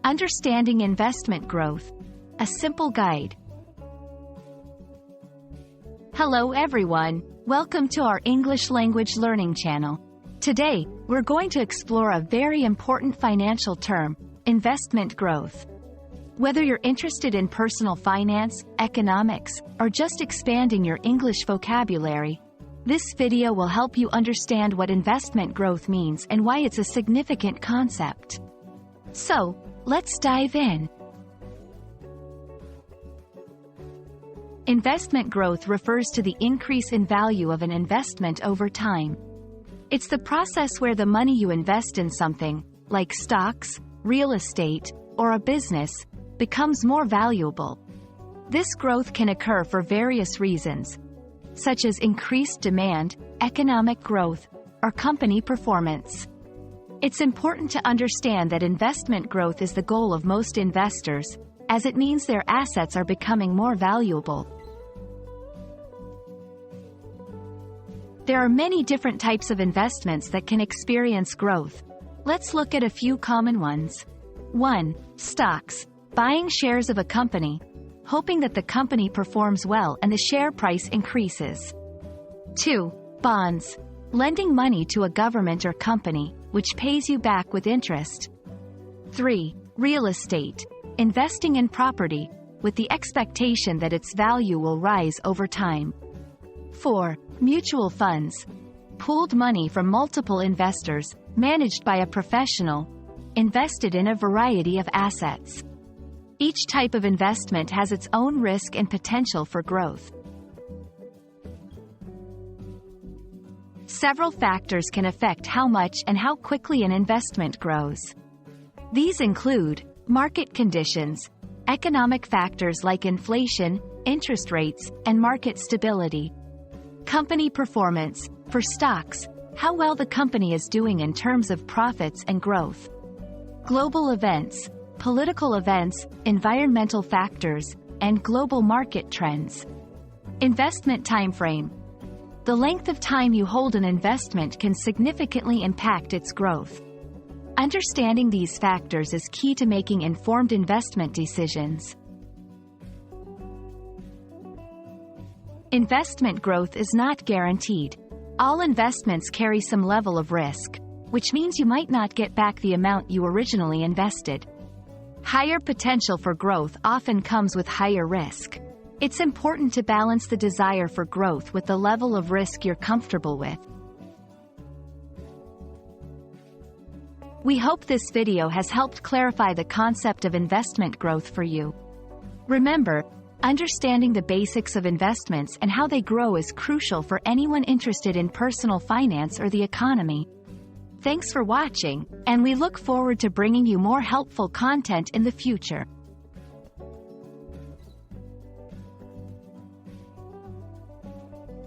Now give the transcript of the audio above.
Understanding investment growth. A simple guide. Hello everyone, welcome to our English language learning channel. Today, we're going to explore a very important financial term, investment growth. Whether you're interested in personal finance, economics, or just expanding your English vocabulary, this video will help you understand what investment growth means and why it's a significant concept. So, let's dive in. Investment growth refers to the increase in value of an investment over time. It's the process where the money you invest in something, like stocks, real estate, or a business, becomes more valuable. This growth can occur for various reasons, such as increased demand, economic growth, or company performance. It's important to understand that investment growth is the goal of most investors, as it means their assets are becoming more valuable. There are many different types of investments that can experience growth. Let's look at a few common ones. 1. Stocks. Buying shares of a company, hoping that the company performs well and the share price increases. 2. Bonds. Lending money to a government or company, which pays you back with interest. 3. Real estate. Investing in property, with the expectation that its value will rise over time. 4. Mutual funds. Pooled money from multiple investors, managed by a professional, invested in a variety of assets. Each type of investment has its own risk and potential for growth. Several factors can affect how much and how quickly an investment grows. These include market conditions, economic factors like inflation, interest rates, and market stability. Company performance. For stocks, how well the company is doing in terms of profits and growth. Global events, political events, environmental factors, and global market trends. Investment timeframe. The length of time you hold an investment can significantly impact its growth. Understanding these factors is key to making informed investment decisions. Investment growth is not guaranteed. All investments carry some level of risk, which means you might not get back the amount you originally invested. Higher potential for growth often comes with higher risk. It's important to balance the desire for growth with the level of risk you're comfortable with. We hope this video has helped clarify the concept of investment growth for you. Remember, understanding the basics of investments and how they grow is crucial for anyone interested in personal finance or the economy. Thanks for watching, and we look forward to bringing you more helpful content in the future.